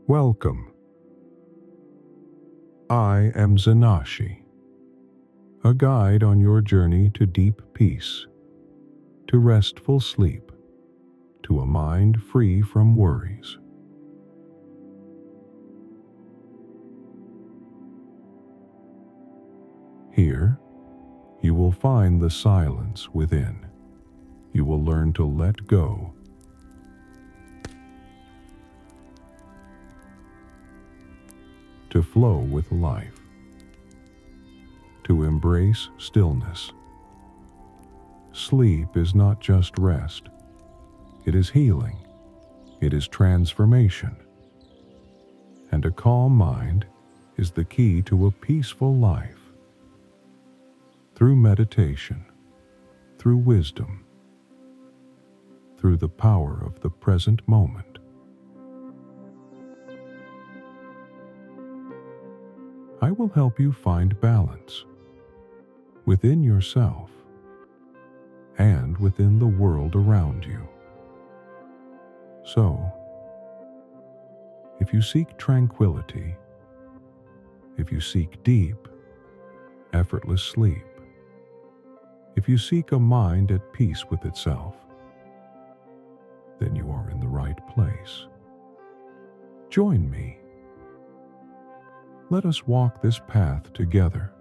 Welcome. I am Zanashi, a guide on your journey to deep peace, to restful sleep, to a mind free from worries. Here, you will find the silence within. You will learn to let go, to flow with life, to embrace stillness. Sleep is not just rest. It is healing. It is transformation. And a calm mind is the key to a peaceful life. Through meditation, through wisdom, through the power of the present moment. I will help you find balance within yourself and within the world around you. So, if you seek tranquility, if you seek deep, effortless sleep, if you seek a mind at peace with itself, then you are in the right place. Join me. Let us walk this path together,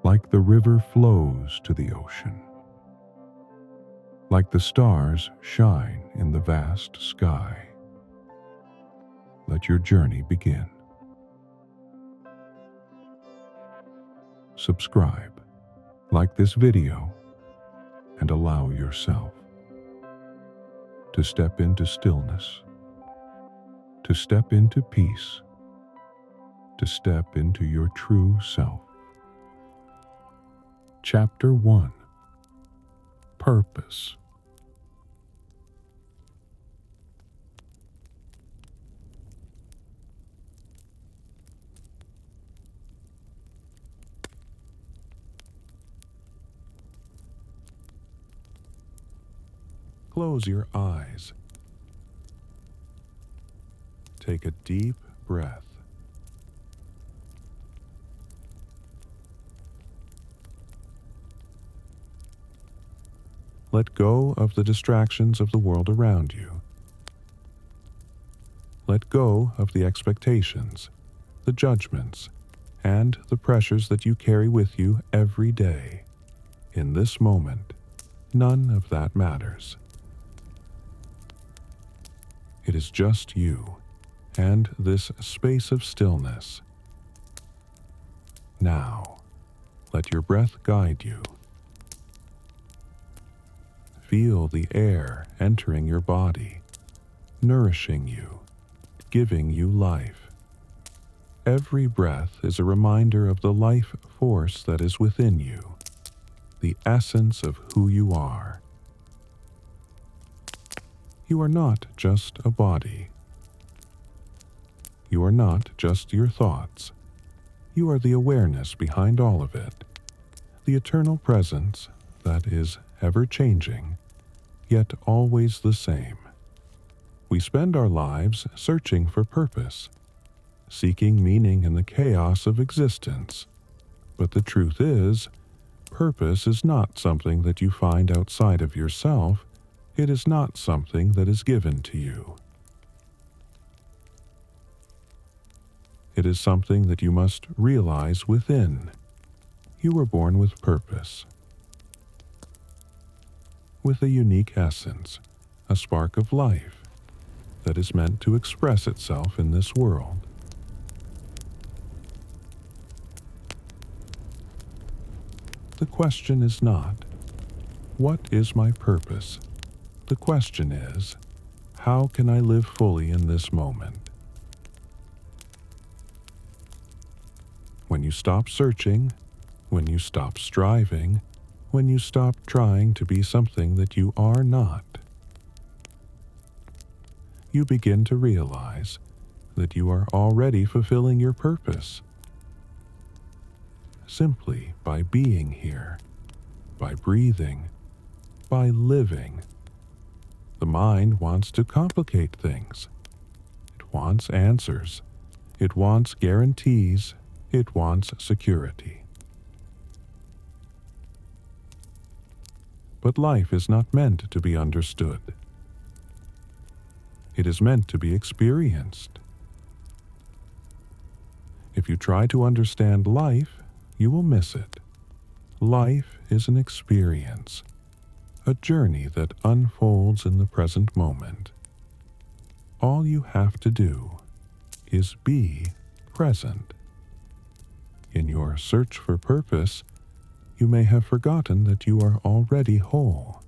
like the river flows to the ocean, like the stars shine in the vast sky. Let your journey begin. Subscribe, like this video, and allow yourself to step into stillness, to step into peace, to step into your true self. Chapter 1: Purpose. Close your eyes. Take a deep breath. Let go of the distractions of the world around you. Let go of the expectations, the judgments, and the pressures that you carry with you every day. In this moment, none of that matters. It is just you and this space of stillness. Now, let your breath guide you. Feel the air entering your body, nourishing you, giving you life. Every breath is a reminder of the life force that is within you, the essence of who you are. You are not just a body. You are not just your thoughts. You are the awareness behind all of it, the eternal presence that is ever-changing, yet always the same. We spend our lives searching for purpose, seeking meaning in the chaos of existence. But the truth is, purpose is not something that you find outside of yourself. It is not something that is given to you. It is something that you must realize within. You were born with purpose, with a unique essence, a spark of life that is meant to express itself in this world. The question is not, what is my purpose? The question is, how can I live fully in this moment? When you stop searching, when you stop striving, when you stop trying to be something that you are not, you begin to realize that you are already fulfilling your purpose. Simply by being here, by breathing, by living. The mind wants to complicate things. It wants answers. It wants guarantees. It wants security. But life is not meant to be understood. It is meant to be experienced. If you try to understand life, you will miss it. Life is an experience, a journey that unfolds in the present moment. All you have to do is be present. In your search for purpose, you may have forgotten that you are already whole.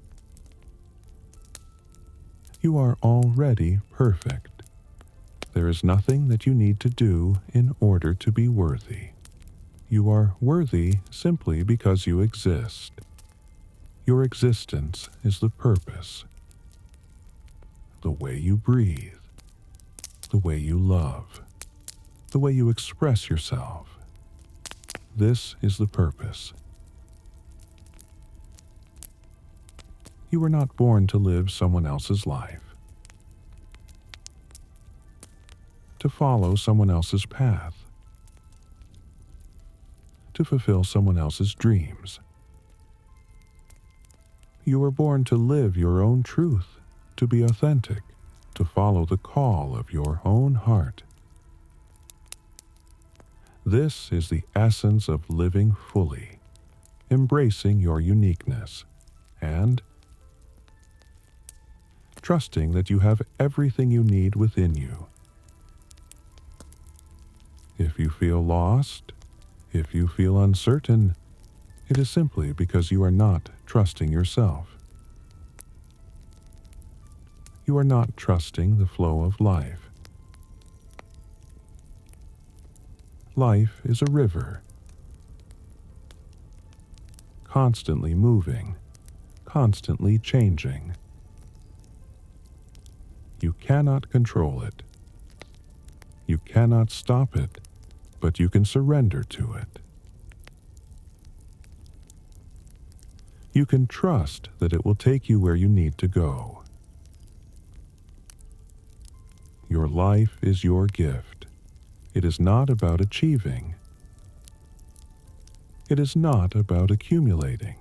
You are already perfect. There is nothing that you need to do in order to be worthy. You are worthy simply because you exist. Your existence is the purpose. The way you breathe, the way you love, the way you express yourself. This is the purpose. You were not born to live someone else's life, to follow someone else's path, to fulfill someone else's dreams. You were born to live your own truth, to be authentic, to follow the call of your own heart. This is the essence of living fully, embracing your uniqueness, and trusting that you have everything you need within you. If you feel lost, if you feel uncertain, it is simply because you are not trusting yourself. You are not trusting the flow of life. Life is a river, constantly moving, constantly changing. You cannot control it. You cannot stop it, but you can surrender to it. You can trust that it will take you where you need to go. Your life is your gift. It is not about achieving. It is not about accumulating.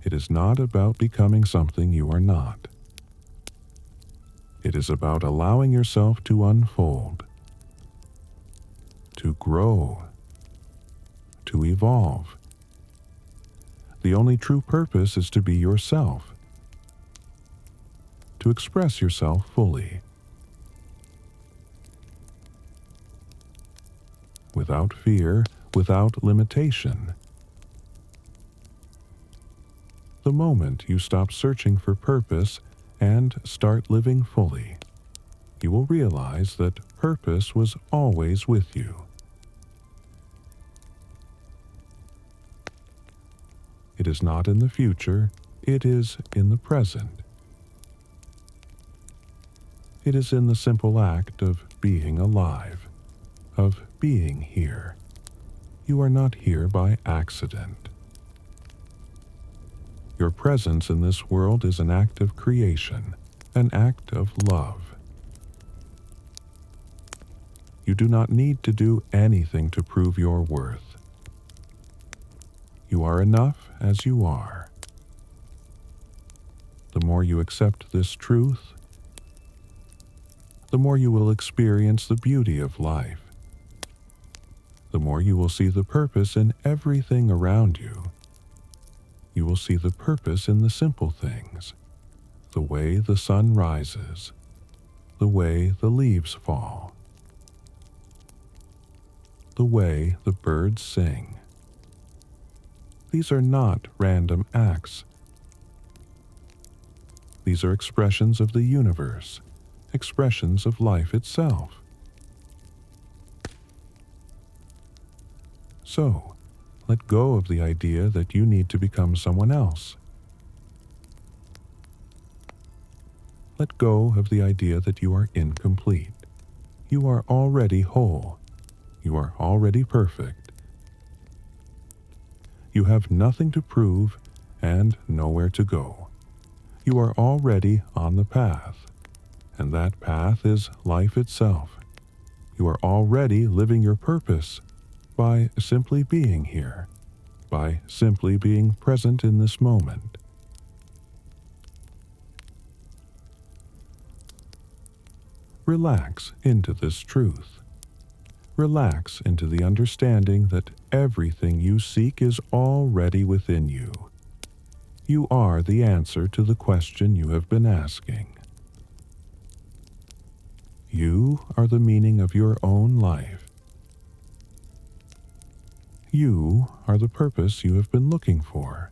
It is not about becoming something you are not. It is about allowing yourself to unfold, to grow, to evolve. The only true purpose is to be yourself, to express yourself fully, without fear, without limitation. The moment you stop searching for purpose and start living fully, you will realize that purpose was always with you. It is not in the future, it is in the present. It is in the simple act of being alive, of being here. You are not here by accident. Your presence in this world is an act of creation, an act of love. You do not need to do anything to prove your worth. You are enough as you are. The more you accept this truth, the more you will experience the beauty of life. The more you will see the purpose in everything around you. You will see the purpose in the simple things, the way the sun rises, the way the leaves fall, the way the birds sing. These are not random acts. These are expressions of the universe, expressions of life itself. So, let go of the idea that you need to become someone else. Let go of the idea that you are incomplete. You are already whole. You are already perfect. You have nothing to prove and nowhere to go. You are already on the path, and that path is life itself. You are already living your purpose by simply being here, by simply being present in this moment. Relax into this truth. Relax into the understanding that everything you seek is already within you. You are the answer to the question you have been asking. You are the meaning of your own life. You are the purpose you have been looking for.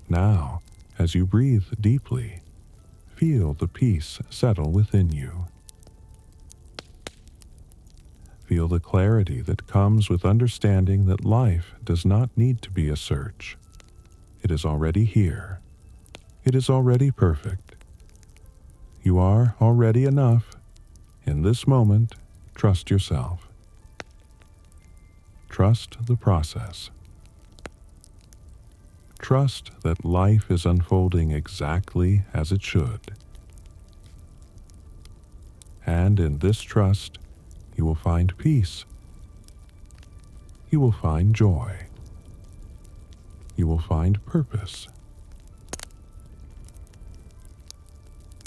Now, as you breathe deeply, feel the peace settle within you. Feel the clarity that comes with understanding that life does not need to be a search. It is already here. It is already perfect. You are already enough. In this moment, trust yourself. Trust the process. Trust that life is unfolding exactly as it should. And in this trust, you will find peace. You will find joy. You will find purpose.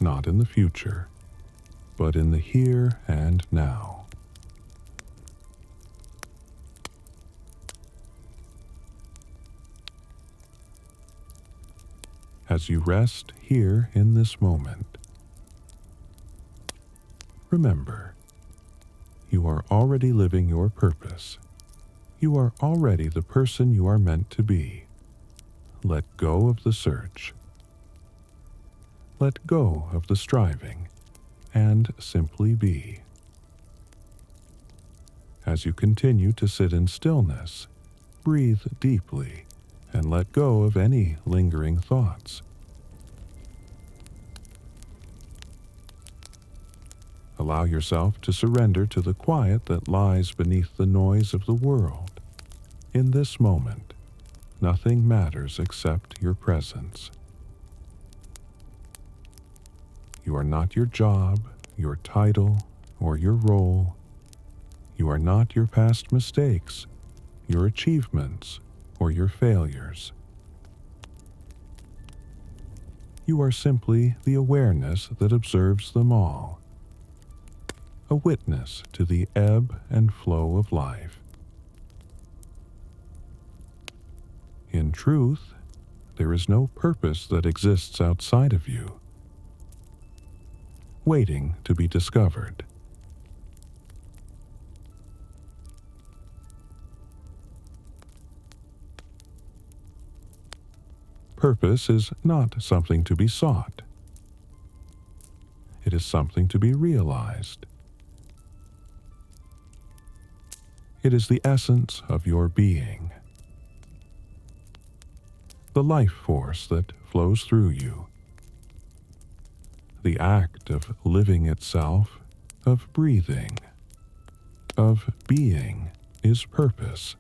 Not in the future, but in the here and now. As you rest here in this moment, remember, you are already living your purpose. You are already the person you are meant to be. Let go of the search. Let go of the striving, and simply be. As you continue to sit in stillness, breathe deeply and let go of any lingering thoughts. Allow yourself to surrender to the quiet that lies beneath the noise of the world. In this moment, nothing matters except your presence. You are not your job, your title, or your role. You are not your past mistakes, your achievements, or your failures. You are simply the awareness that observes them all, a witness to the ebb and flow of life. In truth, there is no purpose that exists outside of you, waiting to be discovered. Purpose is not something to be sought. It is something to be realized. It is the essence of your being, the life force that flows through you. The act of living itself, of breathing, of being is purpose.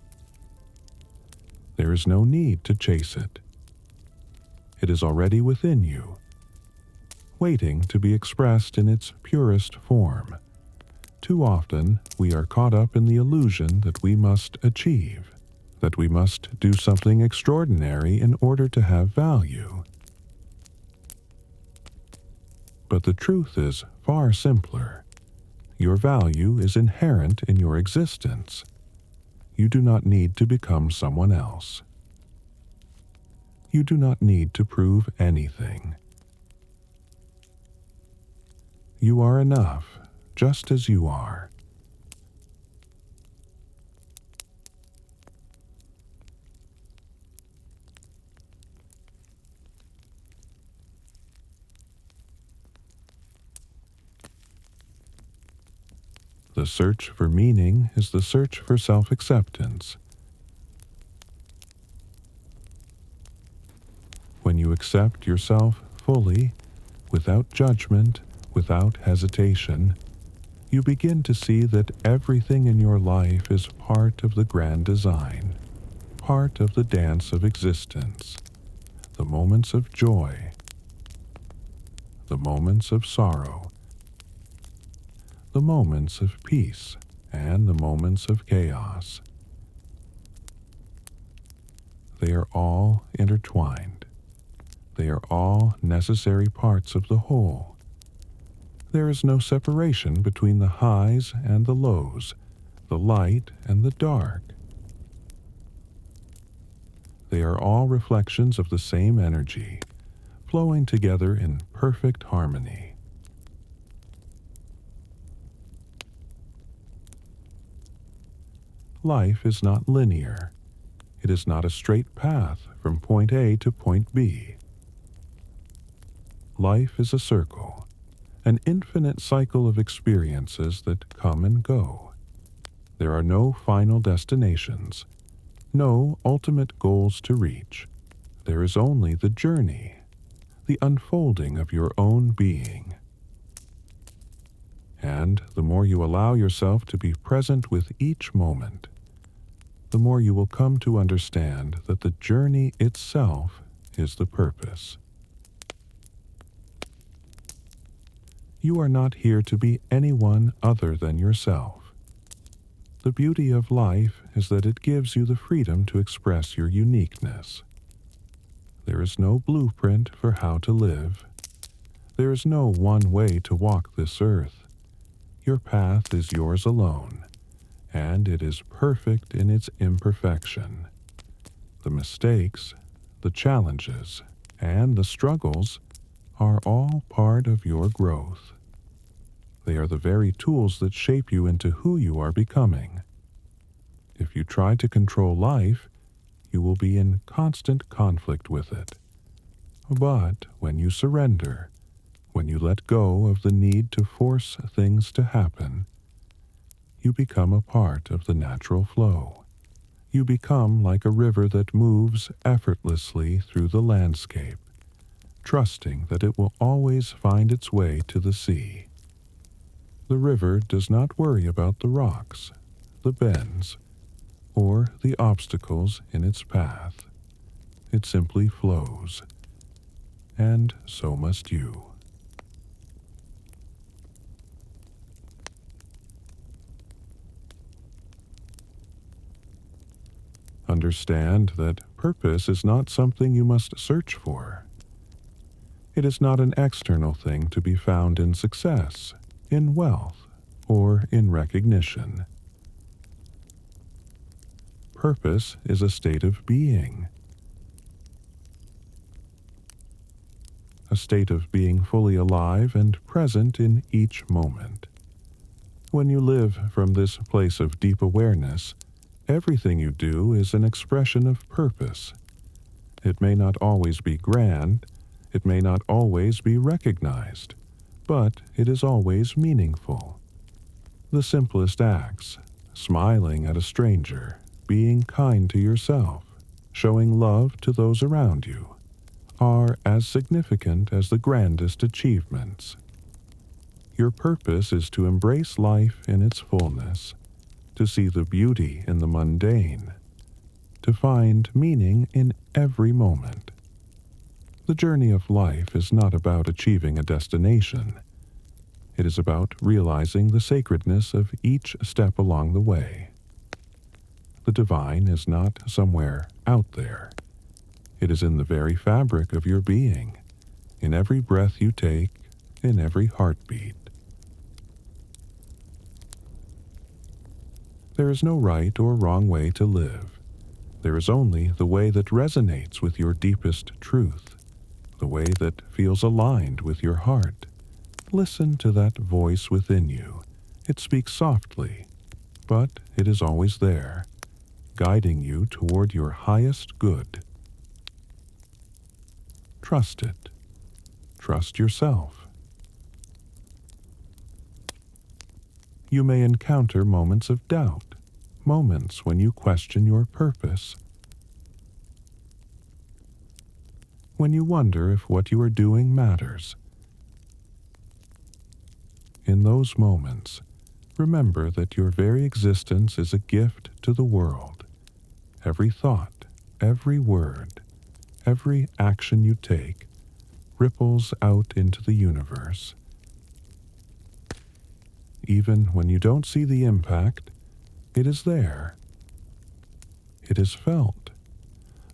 There is no need to chase it. It is already within you, waiting to be expressed in its purest form. Too often, we are caught up in the illusion that we must achieve, that we must do something extraordinary in order to have value. But the truth is far simpler. Your value is inherent in your existence. You do not need to become someone else. You do not need to prove anything. You are enough, just as you are. The search for meaning is the search for self-acceptance. When you accept yourself fully, without judgment, without hesitation, you begin to see that everything in your life is part of the grand design, part of the dance of existence, the moments of joy, the moments of sorrow, the moments of peace and the moments of chaos. They are all intertwined. They are all necessary parts of the whole. There is no separation between the highs and the lows, the light and the dark. They are all reflections of the same energy, flowing together in perfect harmony. Life is not linear. It is not a straight path from point A to point B. Life is a circle, an infinite cycle of experiences that come and go. There are no final destinations, no ultimate goals to reach. There is only the journey, the unfolding of your own being. And the more you allow yourself to be present with each moment, the more you will come to understand that the journey itself is the purpose. You are not here to be anyone other than yourself. The beauty of life is that it gives you the freedom to express your uniqueness. There is no blueprint for how to live. There is no one way to walk this earth. Your path is yours alone, and it is perfect in its imperfection. The mistakes, the challenges, and the struggles are all part of your growth. They are the very tools that shape you into who you are becoming. If you try to control life, you will be in constant conflict with it. But when you surrender, when you let go of the need to force things to happen, you become a part of the natural flow. You become like a river that moves effortlessly through the landscape, trusting that it will always find its way to the sea. The river does not worry about the rocks, the bends, or the obstacles in its path. It simply flows, and so must you. Understand that purpose is not something you must search for. It is not an external thing to be found in success, in wealth, or in recognition. Purpose is a state of being, a state of being fully alive and present in each moment. When you live from this place of deep awareness, everything you do is an expression of purpose. It may not always be grand, it may not always be recognized, but it is always meaningful. The simplest acts, smiling at a stranger, being kind to yourself, showing love to those around you, are as significant as the grandest achievements. Your purpose is to embrace life in its fullness, to see the beauty in the mundane, to find meaning in every moment. The journey of life is not about achieving a destination. It is about realizing the sacredness of each step along the way. The divine is not somewhere out there. It is in the very fabric of your being, in every breath you take, in every heartbeat. There is no right or wrong way to live. There is only the way that resonates with your deepest truth, the way that feels aligned with your heart. Listen to that voice within you. It speaks softly, but it is always there, guiding you toward your highest good. Trust it. Trust yourself. You may encounter moments of doubt, moments when you question your purpose, when you wonder if what you are doing matters. In those moments, remember that your very existence is a gift to the world. Every thought, every word, every action you take ripples out into the universe. even when you don't see the impact, it is there. It is felt.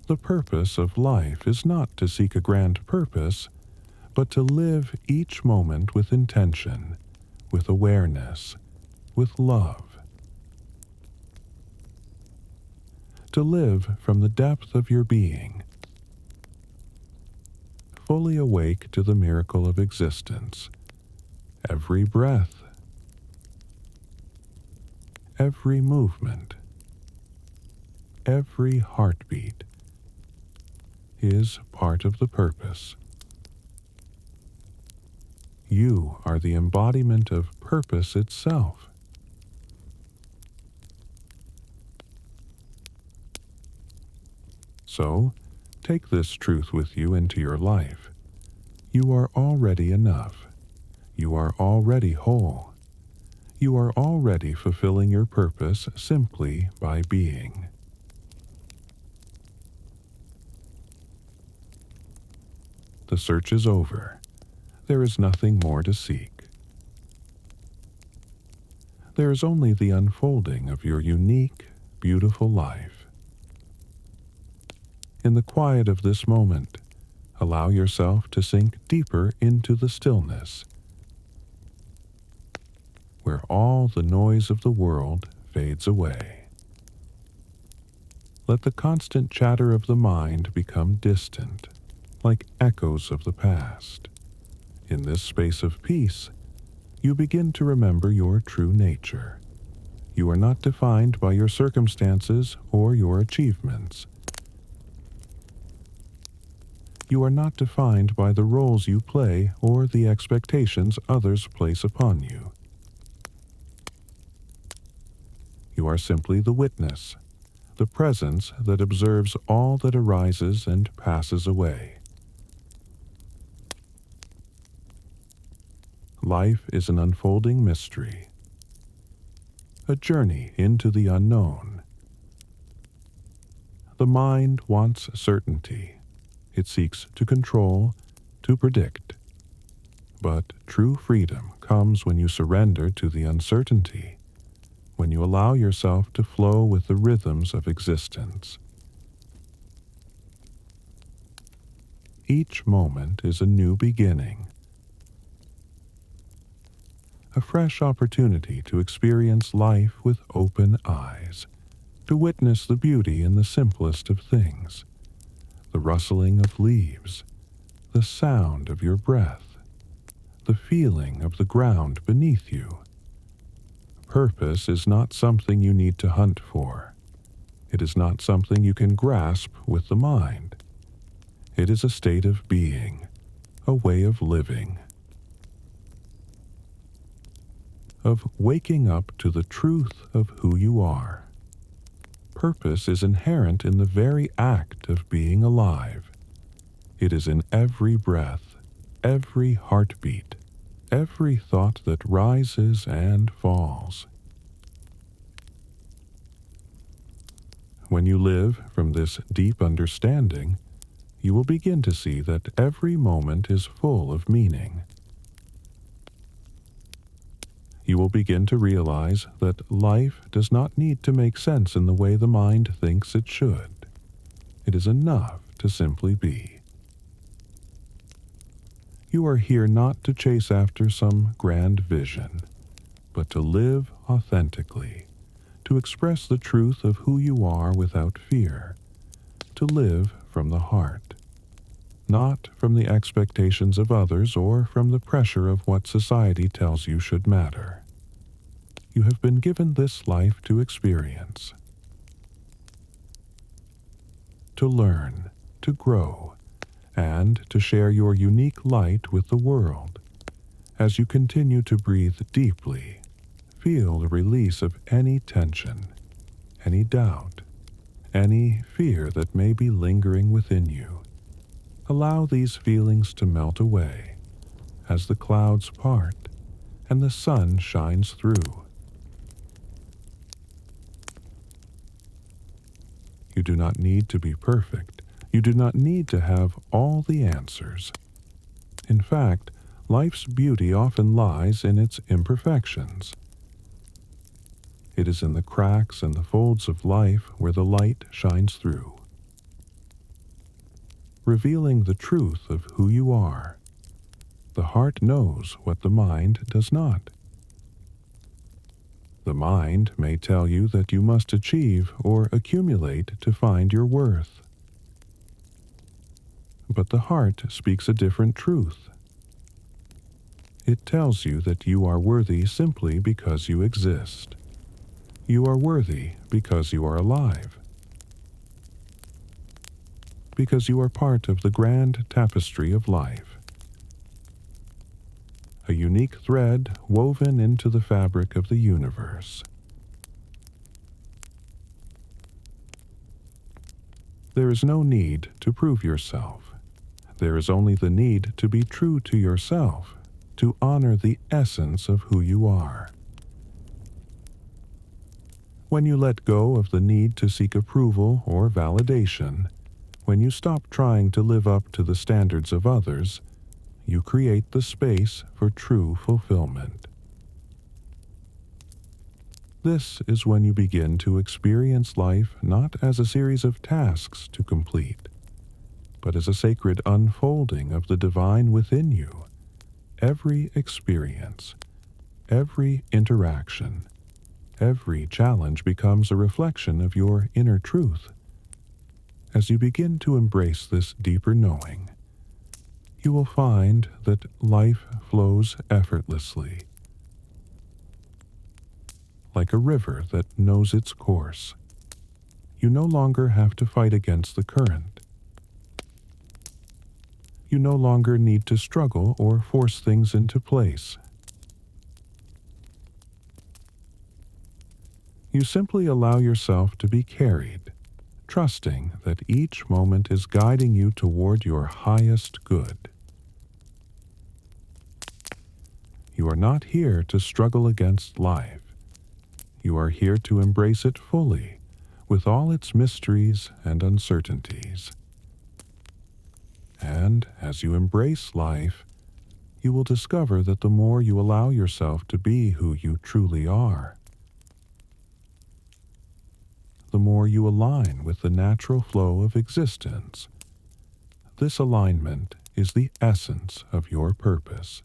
The purpose of life is not to seek a grand purpose, but to live each moment with intention, with awareness, with love. To live from the depth of your being, fully awake to the miracle of existence. Every breath, every movement, every heartbeat is part of the purpose. You are the embodiment of purpose itself. So, take this truth with you into your life. You are already enough. You are already whole. You are already fulfilling your purpose simply by being. The search is over. There is nothing more to seek. There is only the unfolding of your unique, beautiful life. In the quiet of this moment, allow yourself to sink deeper into the stillness, where all the noise of the world fades away. Let the constant chatter of the mind become distant, like echoes of the past. In this space of peace, you begin to remember your true nature. You are not defined by your circumstances or your achievements. You are not defined by the roles you play or the expectations others place upon you. You are simply the witness, the presence that observes all that arises and passes away. Life is an unfolding mystery, a journey into the unknown. The mind wants certainty. It seeks to control, to predict. But true freedom comes when you surrender to the uncertainty, when you allow yourself to flow with the rhythms of existence. Each moment is a new beginning, a fresh opportunity to experience life with open eyes, to witness the beauty in the simplest of things, the rustling of leaves, the sound of your breath, the feeling of the ground beneath you. Purpose is not something you need to hunt for. It is not something you can grasp with the mind. It is a state of being, a way of living, of waking up to the truth of who you are. Purpose is inherent in the very act of being alive. It is in every breath, every heartbeat, every thought that rises and falls. When you live from this deep understanding, you will begin to see that every moment is full of meaning. You will begin to realize that life does not need to make sense in the way the mind thinks it should. It is enough to simply be. You are here not to chase after some grand vision, but to live authentically, to express the truth of who you are without fear, to live from the heart, not from the expectations of others or from the pressure of what society tells you should matter. You have been given this life to experience, to learn, to grow, and to share your unique light with the world. As you continue to breathe deeply, feel the release of any tension, any doubt, any fear that may be lingering within you. Allow these feelings to melt away as the clouds part and the sun shines through. You do not need to be perfect. You do not need to have all the answers. In fact, life's beauty often lies in its imperfections. It is in the cracks and the folds of life where the light shines through, revealing the truth of who you are. The heart knows what the mind does not. The mind may tell you that you must achieve or accumulate to find your worth. But the heart speaks a different truth. It tells you that you are worthy simply because you exist. You are worthy because you are alive. Because you are part of the grand tapestry of life. A unique thread woven into the fabric of the universe. There is no need to prove yourself. There is only the need to be true to yourself, to honor the essence of who you are. When you let go of the need to seek approval or validation, when you stop trying to live up to the standards of others, you create the space for true fulfillment. This is when you begin to experience life not as a series of tasks to complete, but as a sacred unfolding of the divine within you. Every experience, every interaction, every challenge becomes a reflection of your inner truth. As you begin to embrace this deeper knowing, you will find that life flows effortlessly, like a river that knows its course. You no longer have to fight against the current. You no longer need to struggle or force things into place. You simply allow yourself to be carried, trusting that each moment is guiding you toward your highest good. You are not here to struggle against life. You are here to embrace it fully, with all its mysteries and uncertainties. And as you embrace life, you will discover that the more you allow yourself to be who you truly are, the more you align with the natural flow of existence. This alignment is the essence of your purpose.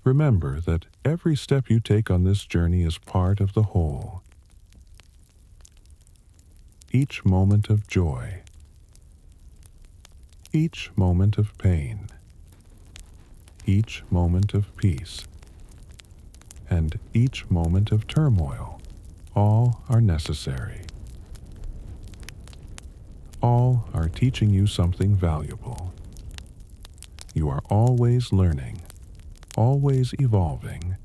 Remember that every step you take on this journey is part of the whole. Each moment of joy, each moment of pain, each moment of peace, and each moment of turmoil, all are necessary. All are teaching you something valuable. You are always learning, always evolving,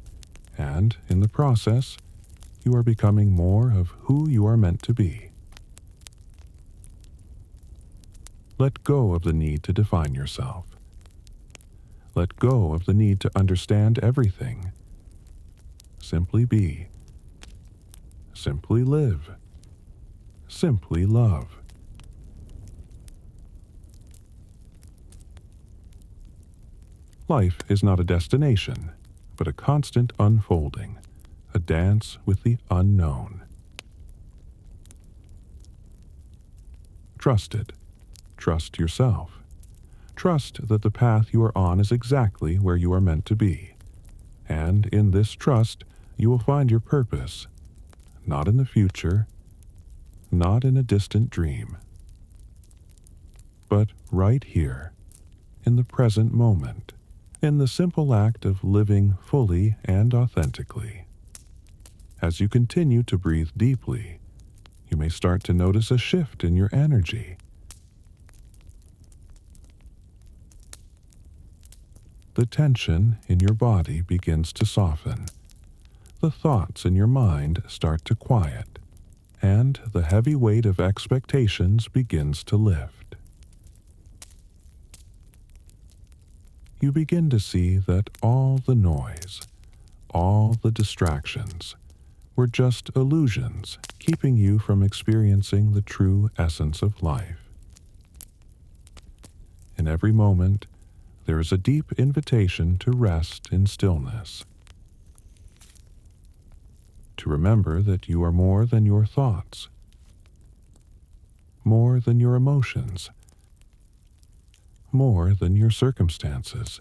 and in the process, you are becoming more of who you are meant to be. Let go of the need to define yourself. Let go of the need to understand everything. Simply be. Simply live. Simply love. Life is not a destination, but a constant unfolding, a dance with the unknown. Trust it. Trust yourself. Trust that the path you are on is exactly where you are meant to be. And in this trust, you will find your purpose, not in the future, not in a distant dream, but right here, in the present moment, in the simple act of living fully and authentically. As you continue to breathe deeply, you may start to notice a shift in your energy. The tension in your body begins to soften. The thoughts in your mind start to quiet, and the heavy weight of expectations begins to lift. You begin to see that all the noise, all the distractions, were just illusions keeping you from experiencing the true essence of life. In every moment, there is a deep invitation to rest in stillness, to remember that you are more than your thoughts, more than your emotions, more than your circumstances.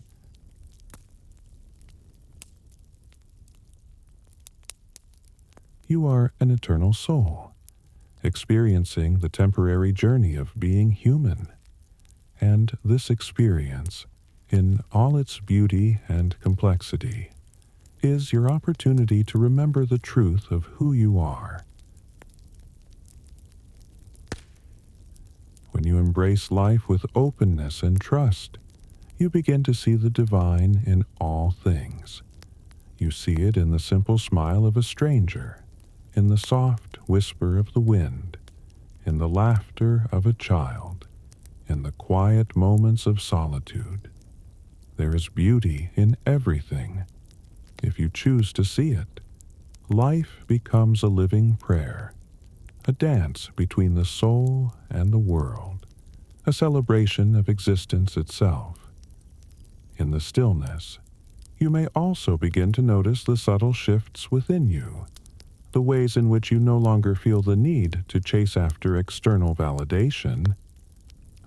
You are an eternal soul, experiencing the temporary journey of being human, and this experience, in all its beauty and complexity, is your opportunity to remember the truth of who you are. When you embrace life with openness and trust, you begin to see the divine in all things. You see it in the simple smile of a stranger, in the soft whisper of the wind, in the laughter of a child, in the quiet moments of solitude. There is beauty in everything. If you choose to see it, life becomes a living prayer, a dance between the soul and the world, a celebration of existence itself. In the stillness, you may also begin to notice the subtle shifts within you, the ways in which you no longer feel the need to chase after external validation,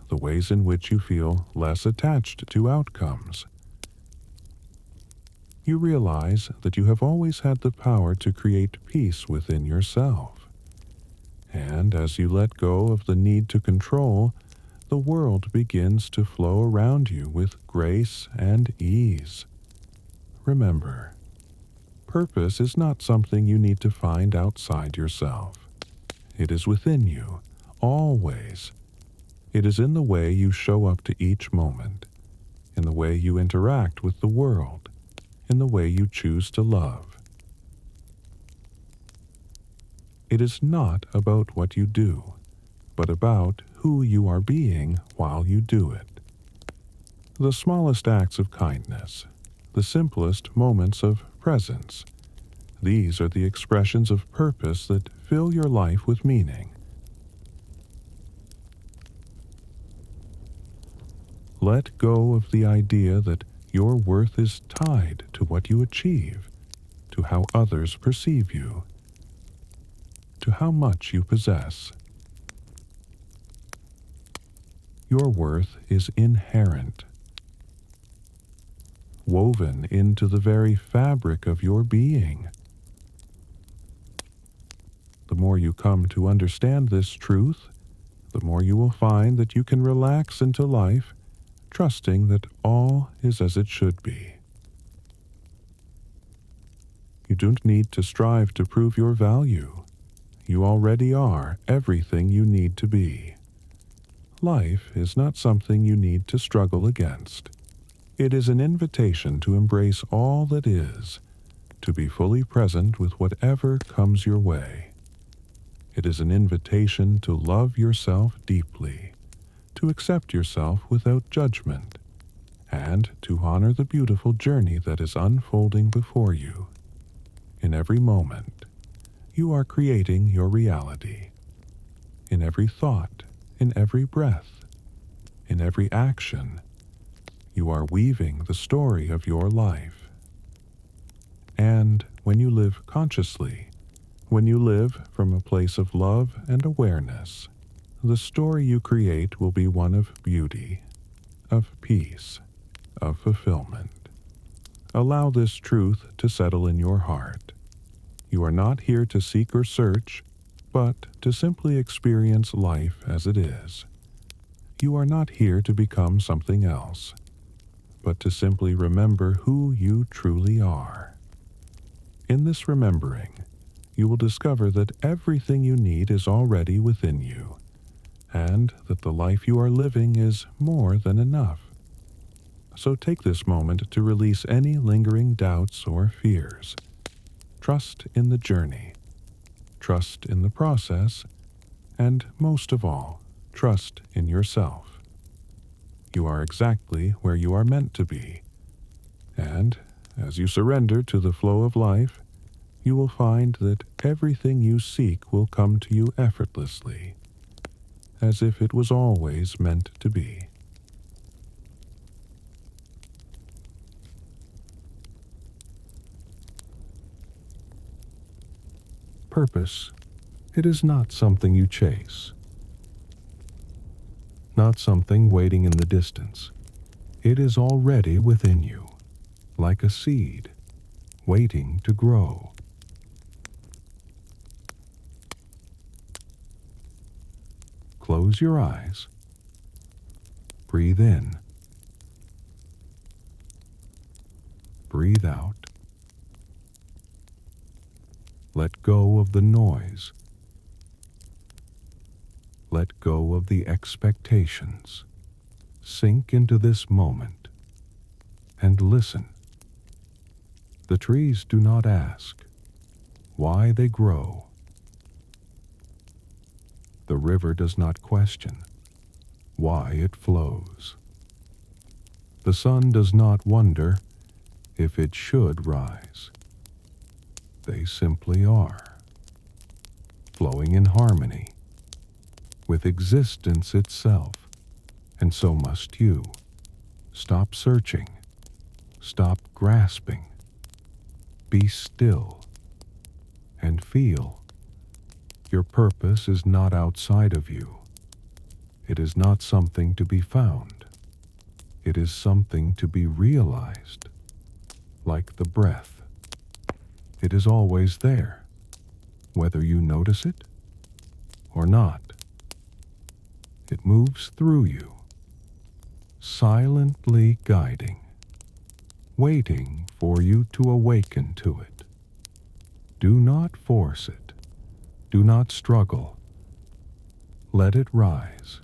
the ways in which you feel less attached to outcomes. You realize that you have always had the power to create peace within yourself. And as you let go of the need to control, the world begins to flow around you with grace and ease. Remember, purpose is not something you need to find outside yourself. It is within you, always. It is in the way you show up to each moment, in the way you interact with the world, in the way you choose to love. It is not about what you do, but about who you are being while you do it. The smallest acts of kindness, the simplest moments of presence, these are the expressions of purpose that fill your life with meaning. Let go of the idea that your worth is tied to what you achieve, to how others perceive you, to how much you possess. Your worth is inherent, woven into the very fabric of your being. The more you come to understand this truth, the more you will find that you can relax into life, trusting that all is as it should be. You don't need to strive to prove your value. You already are everything you need to be. Life is not something you need to struggle against. It is an invitation to embrace all that is, to be fully present with whatever comes your way. It is an invitation to love yourself deeply, to accept yourself without judgment, and to honor the beautiful journey that is unfolding before you. In every moment, you are creating your reality. In every thought, in every breath, in every action, you are weaving the story of your life. And when you live consciously, when you live from a place of love and awareness, the story you create will be one of beauty, of peace, of fulfillment. Allow this truth to settle in your heart. You are not here to seek or search, but to simply experience life as it is. You are not here to become something else, but to simply remember who you truly are. In this remembering, you will discover that everything you need is already within you, and that the life you are living is more than enough. So take this moment to release any lingering doubts or fears. Trust in the journey, trust in the process, and most of all, trust in yourself. You are exactly where you are meant to be, and as you surrender to the flow of life, you will find that everything you seek will come to you effortlessly, as if it was always meant to be. Purpose, it is not something you chase, not something waiting in the distance. It is already within you, like a seed, waiting to grow. Close your eyes. Breathe in. Breathe out. Let go of the noise. Let go of the expectations. Sink into this moment and listen. The trees do not ask why they grow. The river does not question why it flows. The sun does not wonder if it should rise. They simply are, flowing in harmony with existence itself, and so must you. Stop searching. Stop grasping. Be still and feel. Your purpose is not outside of you. It is not something to be found. It is something to be realized, like the breath. It is always there, whether you notice it or not. It moves through you, silently guiding, waiting for you to awaken to it. Do not force it. Do not struggle. Let it rise,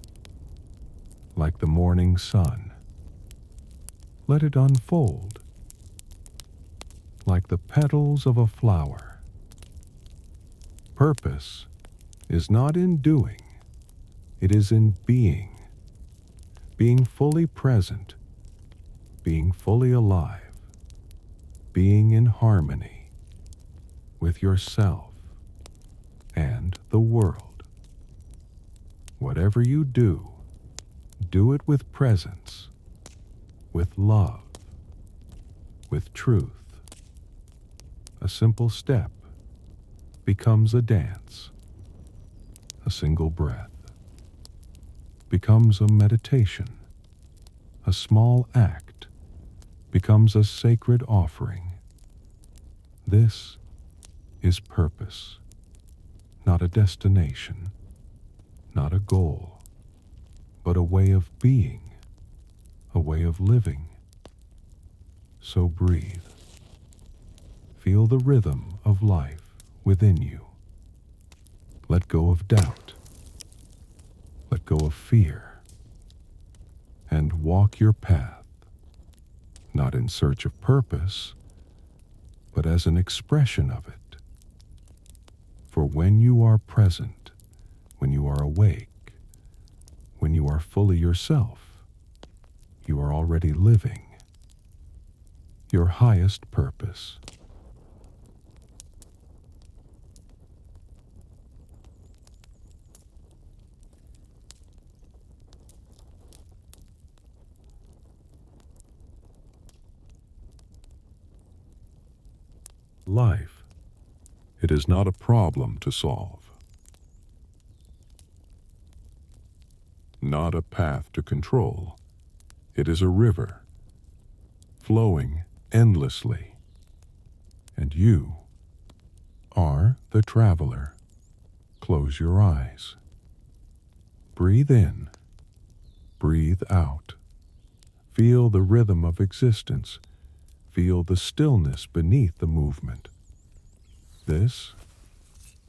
like the morning sun. Let it unfold, like the petals of a flower. Purpose is not in doing, it is in being. Being fully present, being fully alive, being in harmony with yourself and the world. Whatever you do, do it with presence, with love, with truth. A simple step becomes a dance. A single breath becomes a meditation. A small act becomes a sacred offering. This is purpose, not a destination, not a goal, but a way of being, a way of living. So breathe. Feel the rhythm of life within you. Let go of doubt. Let go of fear. And walk your path, not in search of purpose, but as an expression of it. For when you are present, when you are awake, when you are fully yourself, you are already living your highest purpose. Life, it is not a problem to solve, not a path to control. It is a river, flowing endlessly, and you are the traveler. Close your eyes. Breathe in, breathe out. Feel the rhythm of existence. Feel the stillness beneath the movement. This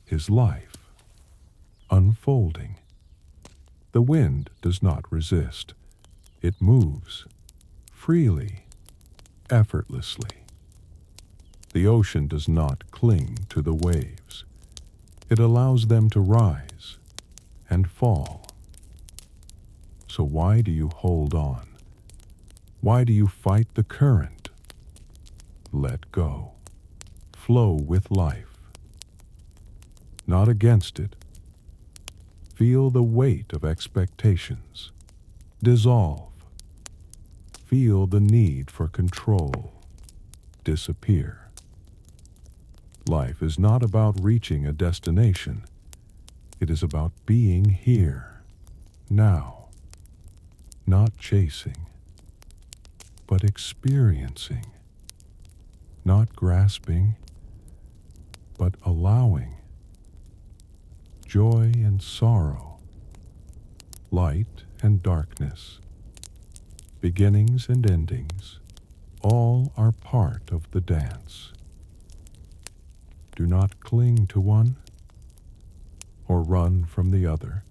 is life, unfolding. The wind does not resist. It moves freely, effortlessly. The ocean does not cling to the waves. It allows them to rise and fall. So why do you hold on? Why do you fight the current? Let go. Flow with life, not against it. Feel the weight of expectations. Dissolve. Feel the need for control. Disappear. Life is not about reaching a destination. It is about being here, now, not chasing, but experiencing, not grasping, but allowing. Joy and sorrow, light and darkness, beginnings and endings, all are part of the dance. Do not cling to one or run from the other.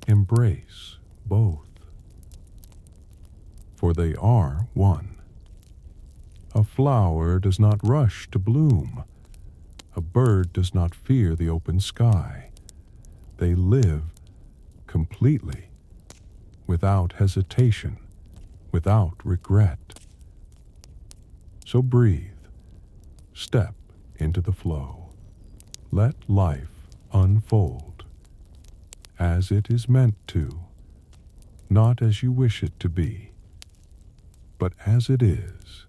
Embrace both, for they are one. A flower does not rush to bloom. A bird does not fear the open sky. They live completely, without hesitation, without regret. So breathe, step into the flow. Let life unfold as it is meant to, not as you wish it to be, but as it is,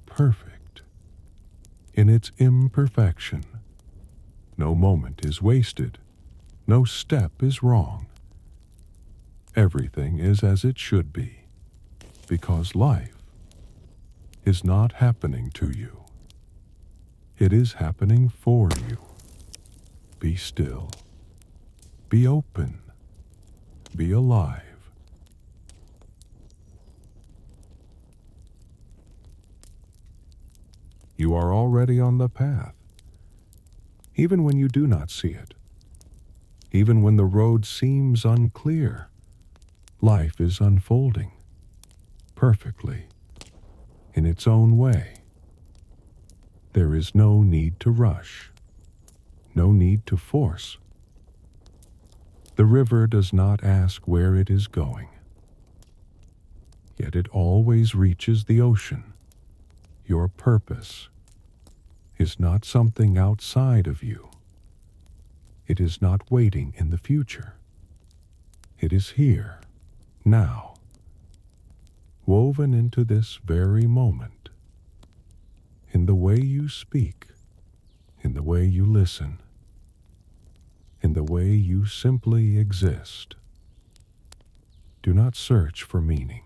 perfect in its imperfection. No moment is wasted, no step is wrong. Everything is as it should be, because life is not happening to you. It is happening for you. Be still. Be open. Be alive. You are already on the path, even when you do not see it. Even when the road seems unclear, life is unfolding perfectly in its own way. There is no need to rush, no need to force. The river does not ask where it is going, yet it always reaches the ocean. Your purpose is not something outside of you. It is not waiting in the future. It is here, now, woven into this very moment, in the way you speak, in the way you listen, in the way you simply exist. Do not search for meaning.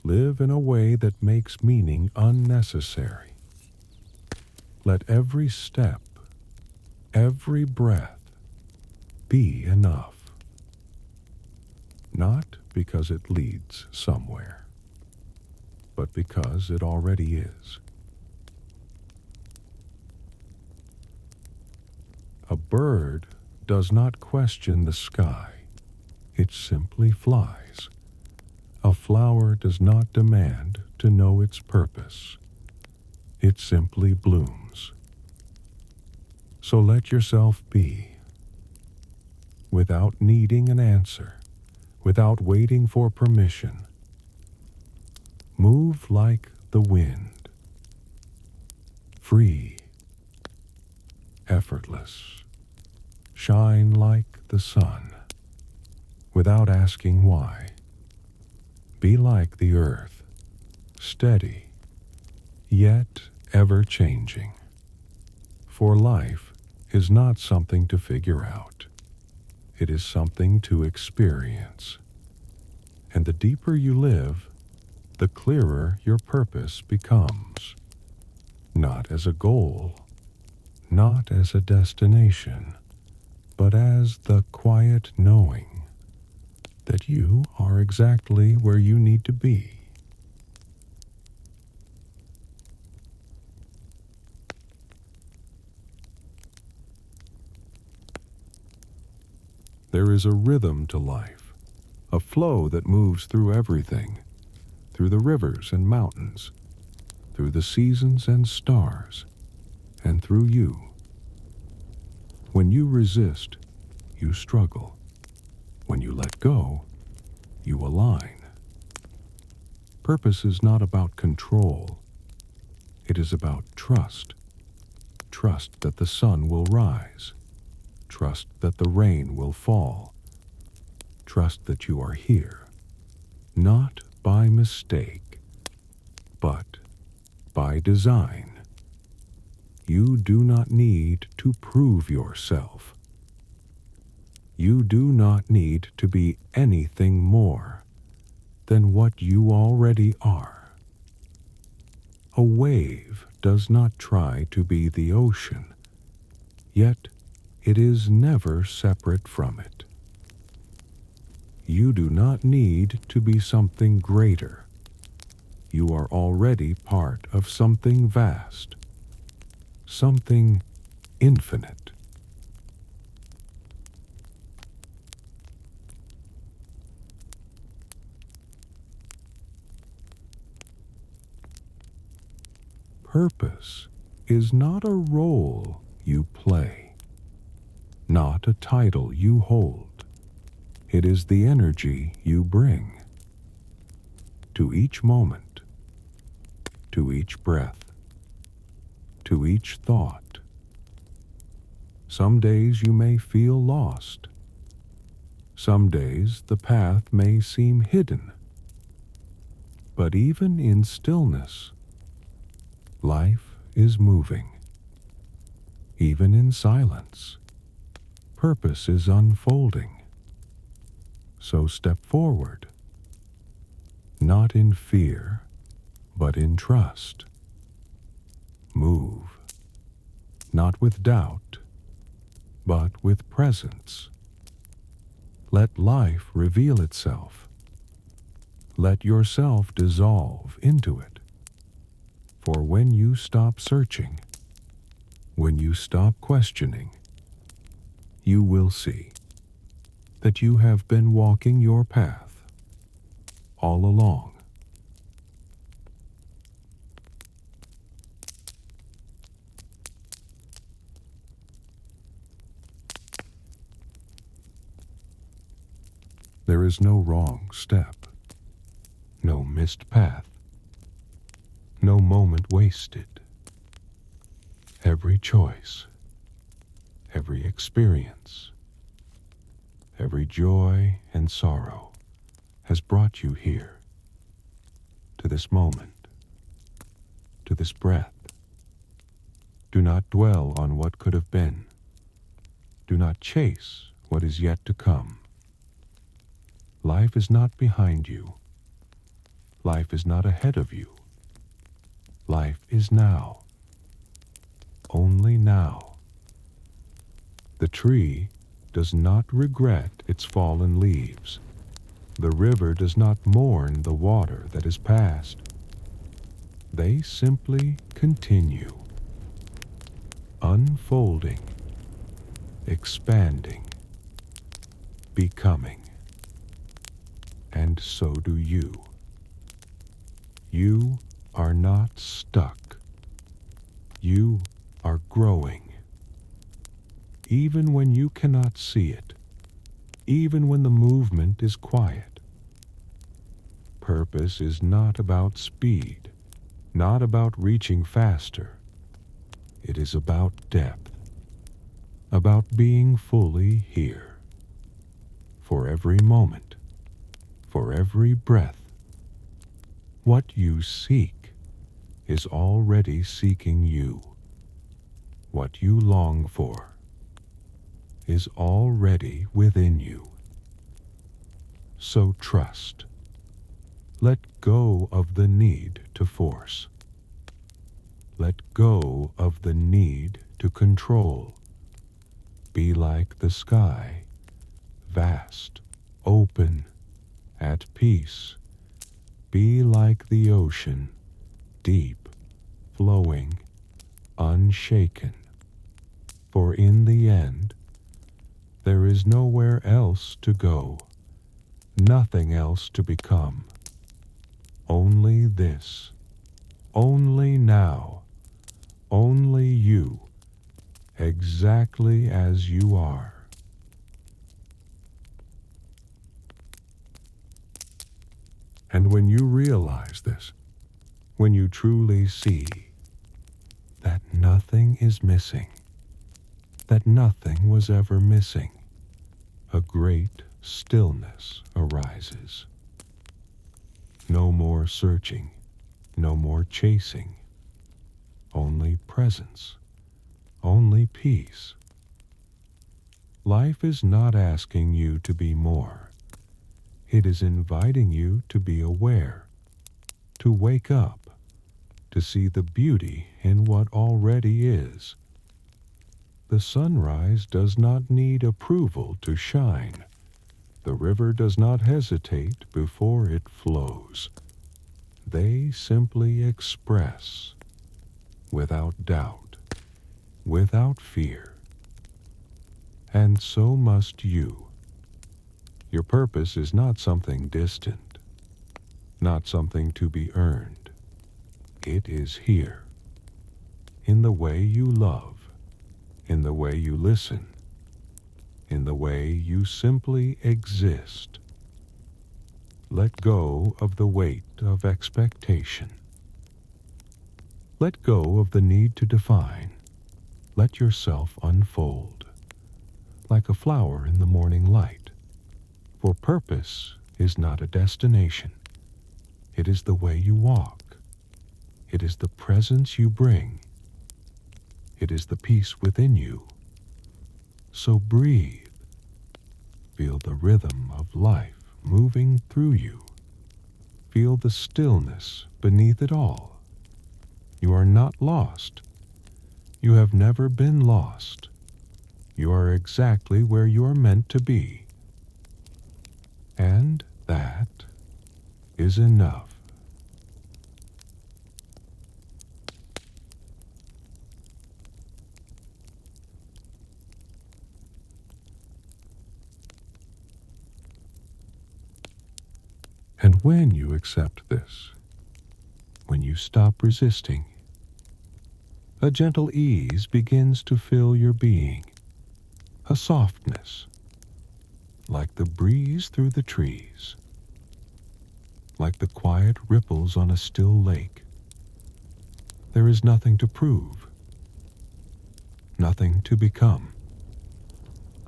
Live in a way that makes meaning unnecessary. Let every step, every breath be enough. Not because it leads somewhere, but because it already is. A bird does not question the sky. It simply flies. A flower does not demand to know its purpose. It simply blooms. So let yourself be, without needing an answer, without waiting for permission. Move like the wind, free, effortless. Shine like the sun, without asking why. Be like the earth, steady, yet ever-changing. For life is not something to figure out. It is something to experience. And the deeper you live, the clearer your purpose becomes. Not as a goal, not as a destination, but as the quiet knowing that you are exactly where you need to be. There is a rhythm to life, a flow that moves through everything, through the rivers and mountains, through the seasons and stars, and through you. When you resist, you struggle. When you let go, you align. Purpose is not about control. It is about trust. Trust that the sun will rise. Trust that the rain will fall. Trust that you are here, not by mistake, but by design. You do not need to prove yourself. You do not need to be anything more than what you already are. A wave does not try to be the ocean, yet it is never separate from it. You do not need to be something greater. You are already part of something vast, something infinite. Purpose is not a role you play, not a title you hold. It is the energy you bring to each moment, to each breath, to each thought. Some days you may feel lost. Some days the path may seem hidden. But even in stillness, life is moving. Even in silence, purpose is unfolding. So step forward, not in fear, but in trust. Move, not with doubt, but with presence. Let life reveal itself. Let yourself dissolve into it. For when you stop searching, when you stop questioning, you will see that you have been walking your path all along. There is no wrong step, no missed path, no moment wasted. Every choice, every experience, every joy and sorrow has brought you here, to this moment, to this breath. Do not dwell on what could have been. Do not chase what is yet to come. Life is not behind you. Life is not ahead of you. Life is now. Only now. The tree does not regret its fallen leaves. The river does not mourn the water that is past. They simply continue, unfolding, expanding, becoming. And so do you. You are not stuck. You are growing. Even when you cannot see it, even when the movement is quiet. Purpose is not about speed, not about reaching faster. It is about depth, about being fully here. For every moment, for every breath, what you seek is already seeking you. What you long for is already within you. So trust. Let go of the need to force. Let go of the need to control. Be like the sky, vast, open, at peace. Be like the ocean, deep, flowing, unshaken. For in the end, there is nowhere else to go, nothing else to become. Only this, only now, only you, exactly as you are. And when you realize this, when you truly see that nothing is missing, that nothing was ever missing, a great stillness arises. No more searching, no more chasing, only presence, only peace. Life is not asking you to be more. It is inviting you to be aware, to wake up, to see the beauty in what already is. The sunrise does not need approval to shine. The river does not hesitate before it flows. They simply express, without doubt, without fear. And so must you. Your purpose is not something distant, not something to be earned. It is here, in the way you love, in the way you listen, in the way you simply exist. Let go of the weight of expectation. Let go of the need to define. Let yourself unfold, like a flower in the morning light. For purpose is not a destination. It is the way you walk. It is the presence you bring. It is the peace within you. So breathe. Feel the rhythm of life moving through you. Feel the stillness beneath it all. You are not lost. You have never been lost. You are exactly where you are meant to be. And that is enough. And when you accept this, when you stop resisting, a gentle ease begins to fill your being, a softness, like the breeze through the trees, like the quiet ripples on a still lake. There is nothing to prove, nothing to become,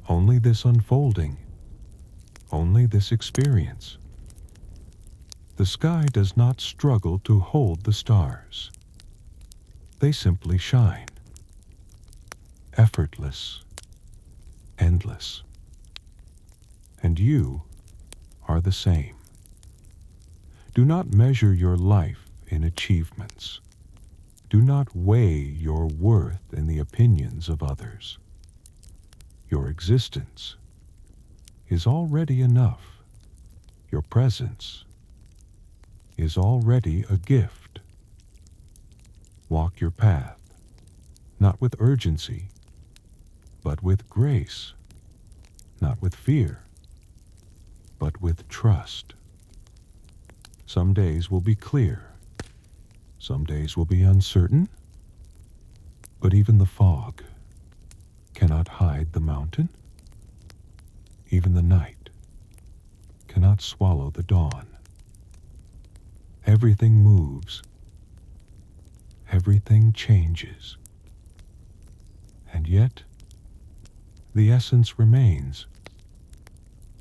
only this unfolding, only this experience. The sky does not struggle to hold the stars. They simply shine, effortless, endless. And you are the same. Do not measure your life in achievements. Do not weigh your worth in the opinions of others. Your existence is already enough. Your presence is already a gift. Walk your path, not with urgency, but with grace, not with fear, but with trust. Some days will be clear, some days will be uncertain, but even the fog cannot hide the mountain. Even the night cannot swallow the dawn. Everything moves. Everything changes. And yet, the essence remains.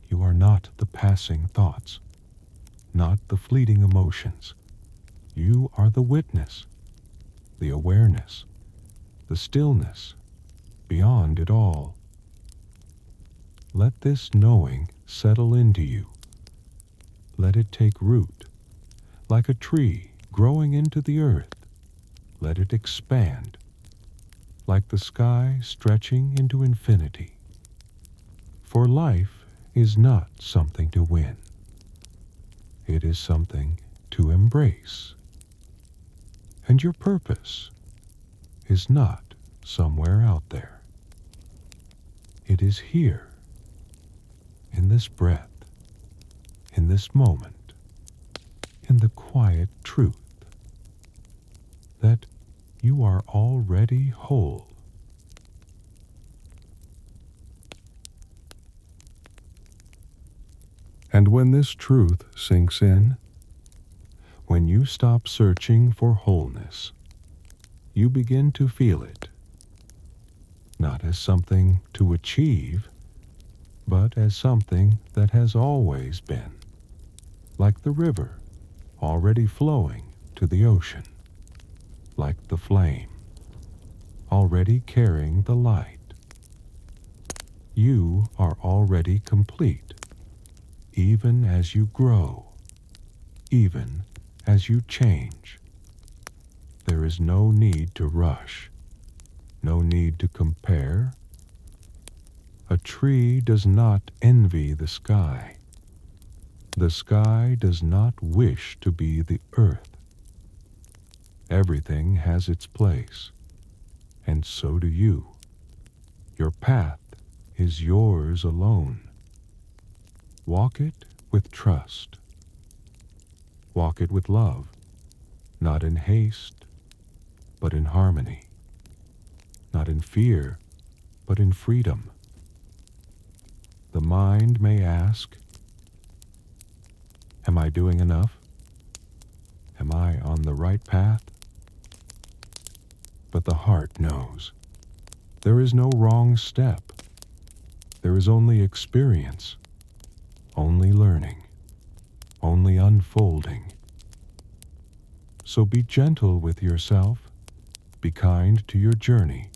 You are not the passing thoughts, not the fleeting emotions. You are the witness, the awareness, the stillness, beyond it all. Let this knowing settle into you. Let it take root, like a tree growing into the earth. Let it expand, like the sky stretching into infinity. For life is not something to win. It is something to embrace. And your purpose is not somewhere out there. It is here, in this breath, in this moment, in the quiet truth that you are already whole. And when this truth sinks in, when you stop searching for wholeness, you begin to feel it, not as something to achieve, but as something that has always been, like the river already flowing to the ocean, like the flame already carrying the light. You are already complete, even as you grow, even as you change. There is no need to rush, no need to compare. A tree does not envy the sky. The sky does not wish to be the earth. Everything has its place, and so do you. Your path is yours alone. Walk it with trust. Walk it with love, not in haste, but in harmony. Not in fear, but in freedom. The mind may ask, am I doing enough? Am I on the right path? But the heart knows. There is no wrong step. There is only experience, only learning, only unfolding. So be gentle with yourself. Be kind to your journey.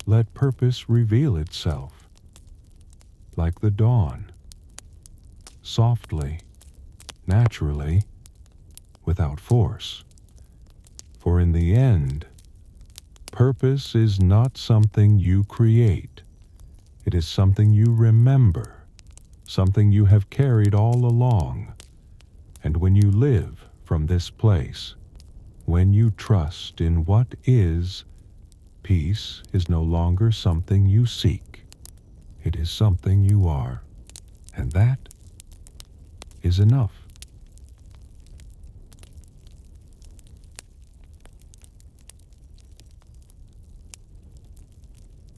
Let purpose reveal itself, like the dawn, softly, naturally, without force. For in the end, purpose is not something you create. It is something you remember, something you have carried all along. And when you live from this place, when you trust in what is, peace is no longer something you seek. It is something you are. And that is enough.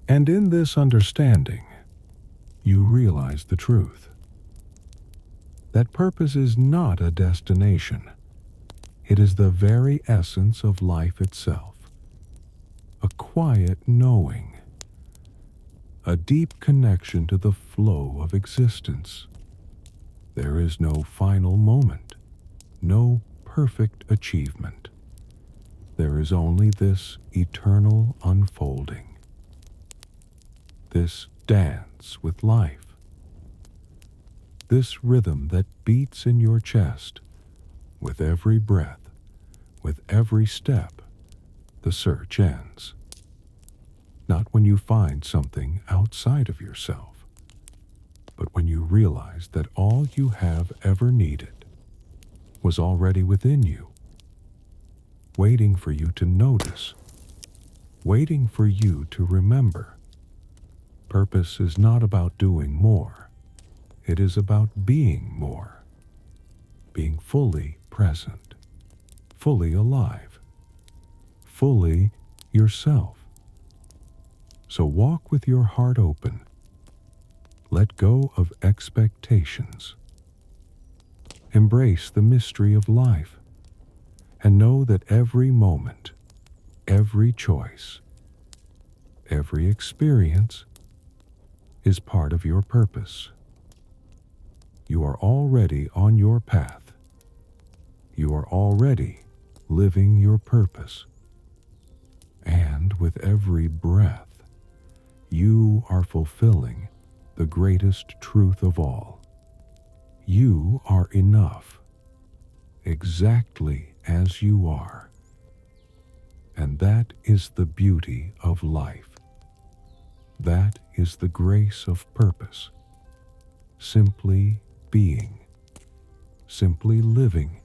And in this understanding, you realize the truth. That purpose is not a destination. It is the very essence of life itself. A quiet knowing. A deep connection to the flow of existence. There is no final moment, no perfect achievement. There is only this eternal unfolding. This dance with life. This rhythm that beats in your chest. With every breath, with every step, the search ends. Not when you find something outside of yourself, but when you realize that all you have ever needed was already within you, waiting for you to notice, waiting for you to remember. Purpose is not about doing more. It is about being more. Being fully present, fully alive, fully yourself. So walk with your heart open. Let go of expectations. Embrace the mystery of life and know that every moment, every choice, every experience is part of your purpose. You are already on your path. You are already living your purpose. And with every breath, you are fulfilling the greatest truth of all. You are enough, exactly as you are. And that is the beauty of life. That is the grace of purpose. Simply being, simply living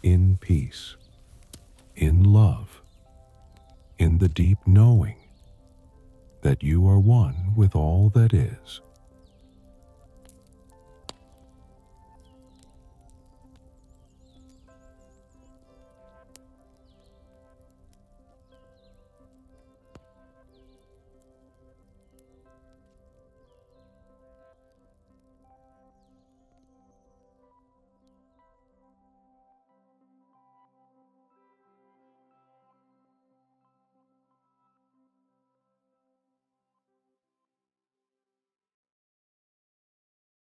in peace, in love, in the deep knowing that you are one with all that is.